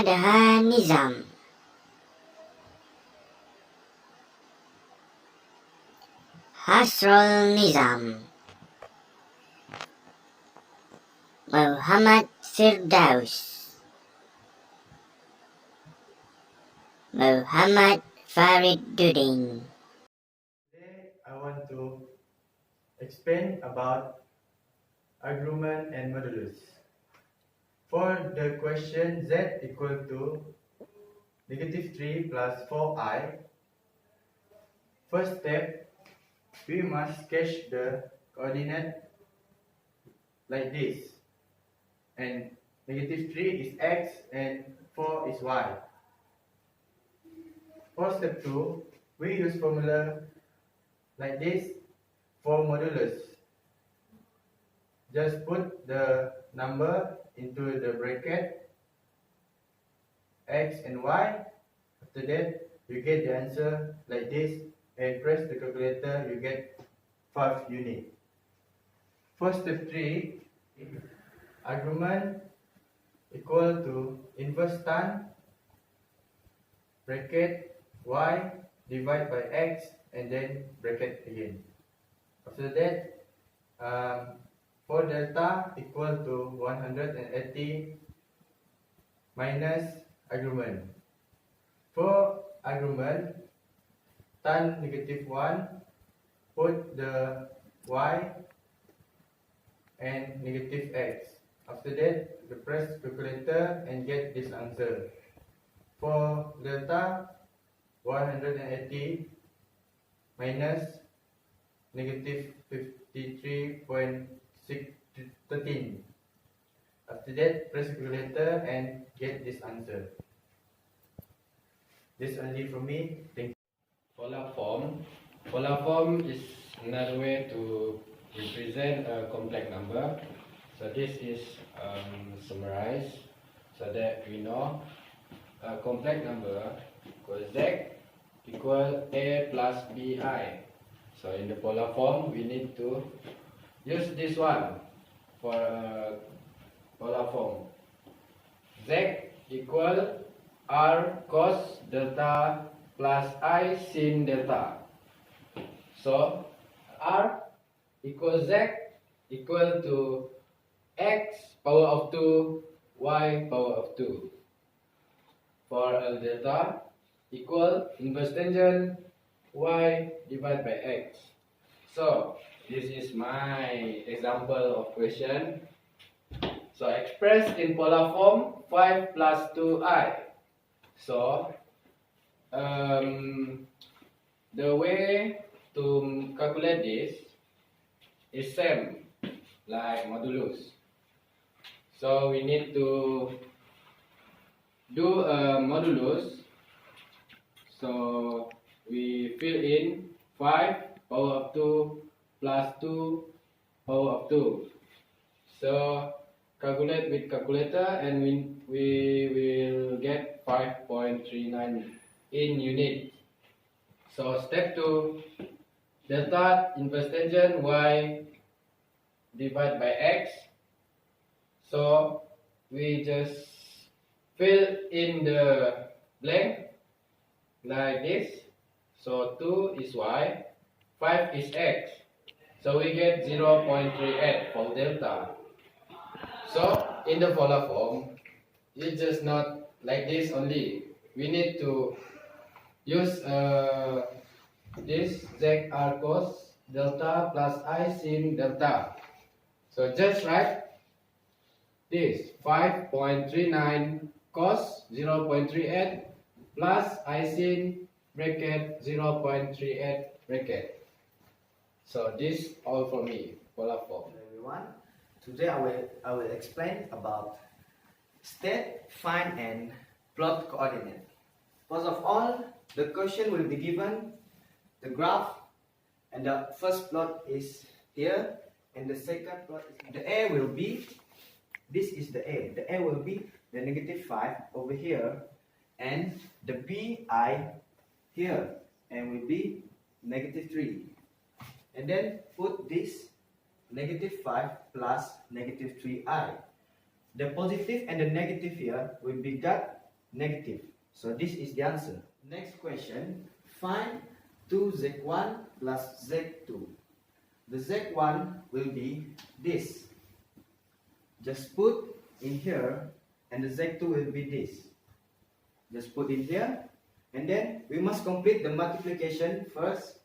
Adhanizam. Hasulniezam. Mohammad Firdaus. Mohammad Fariddudin. Today I want to explain about argument and modulus. For the question z equal to -3 plus 4i, first step, we must sketch the coordinate like this. And -3 is x and 4 is y. For step 2, we use formula like this for modulus. Just put the number into the bracket x and y. After that, you get the answer like this, and press the calculator, you get 5 units. For step 3, argument equal to inverse tan bracket y divided by x and then bracket again. After that, for delta equal to 180 minus argument. For argument, tan -1, put the y and -x. After that, you press calculator and get this answer. For delta, 180 minus -53.613. After that, press calculator and get this answer. This only from me. Thank you. Polar form. Polar form is another way to represent a complex number. So this is summarized so that we know a complex number equals z equal a plus bi. So in the polar form, we need to use this one for polar form. Z equal r cos delta plus I sin delta. So r equals z equal to x power of 2 y power of 2. For delta equal inverse tangent y divided by x. So this is my example of question. So expressed in polar form 5 plus 2i. So the way to calculate this is same like modulus. So we need to do a modulus. So we fill in 5 power of 2 plus 2 power of 2. So calculate with calculator and we will get 5.39 in unit. So step 2, delta inverse tangent y divided by x. So we just fill in the blank like this. So 2 is y, 5 is x. So we get 0.38 for delta. So in the polar form, it's just not like this only. We need to use this z r cos delta plus I sin delta. So just write this 5.39 cos 0.38 plus I sin bracket 0.38 bracket. So this all for me, polar form. Hello everyone. Today I will explain about state, find and plot coordinate. First of all, the question will be given the graph, and the first plot is here, and the second plot is the A will be, this is the A. The A will be the -5 over here, and the BI here, and will be -3. And then put this -5 plus -3i. The positive and the negative here will be got negative. So this is the answer. Next question, find 2z1 plus z2. The z1 will be this. Just put in here, and the z2 will be this. Just put in here, and then we must complete the multiplication first.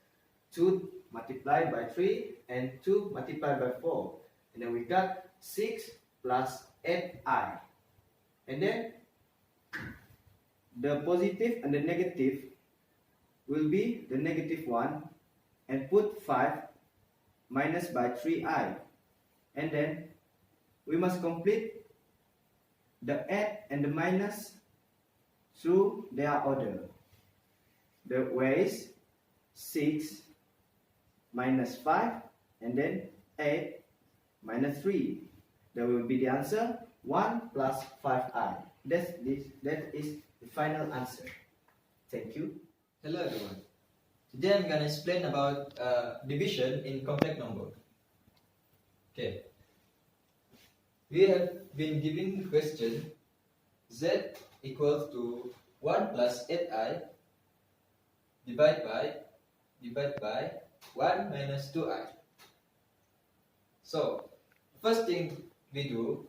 2 multiplied by 3 and 2 multiplied by 4. And then we got 6 plus 8i. And then the positive and the negative will be the negative 1, and put 5 minus by 3i. And then we must complete the add and the minus through their order. The way is 6 minus 5 and then 8 minus 3. That will be the answer 1 plus 5i. That is the final answer. Thank you. Hello everyone. Today I'm going to explain about division in complex number. Okay. We have been given the question z equals to 1 plus 8i divided by 1 minus 2i. So, first thing we do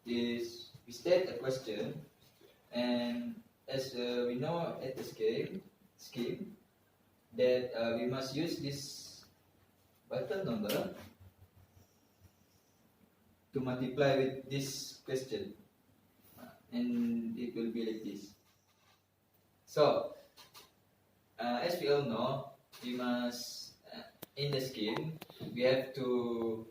is we state a question, and as we know at the scheme that we must use this bottom number to multiply with this question, and it will be like this. So, as we all know, we must in the scheme we have to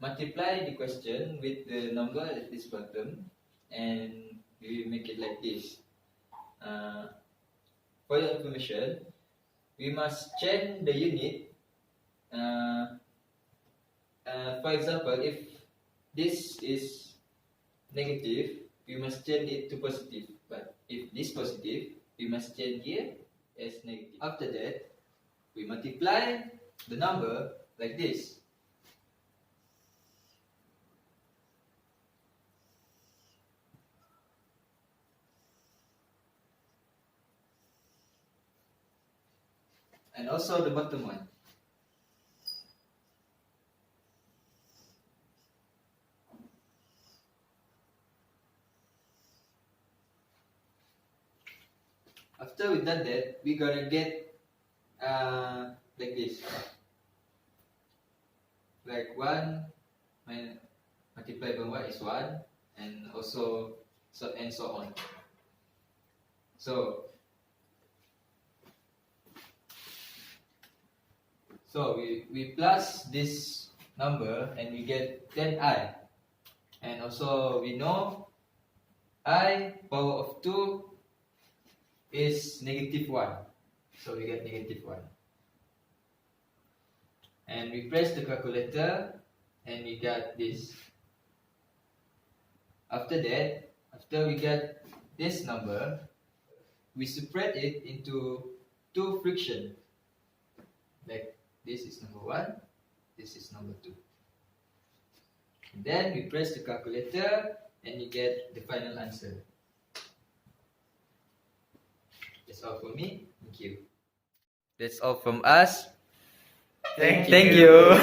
multiply the question with the number at this bottom, and we make it like this. For your information, we must change the unit. For example, if this is negative, we must change it to positive. But if this positive, we must change here as negative. After that, we multiply the number like this. And also the bottom one. After we done that, we're gonna get like this. Like 1 multiplied by 1 is 1, and also so on. So we plus this number and we get 10i, and also we know I power of 2 is negative 1, so we get negative 1. And we press the calculator and we got this. After that, after we get this number, we separate it into two fractions. Like this is number 1, this is number 2. And then we press the calculator and we get the final answer. That's all for me. Thank you. That's all from us. Thank you.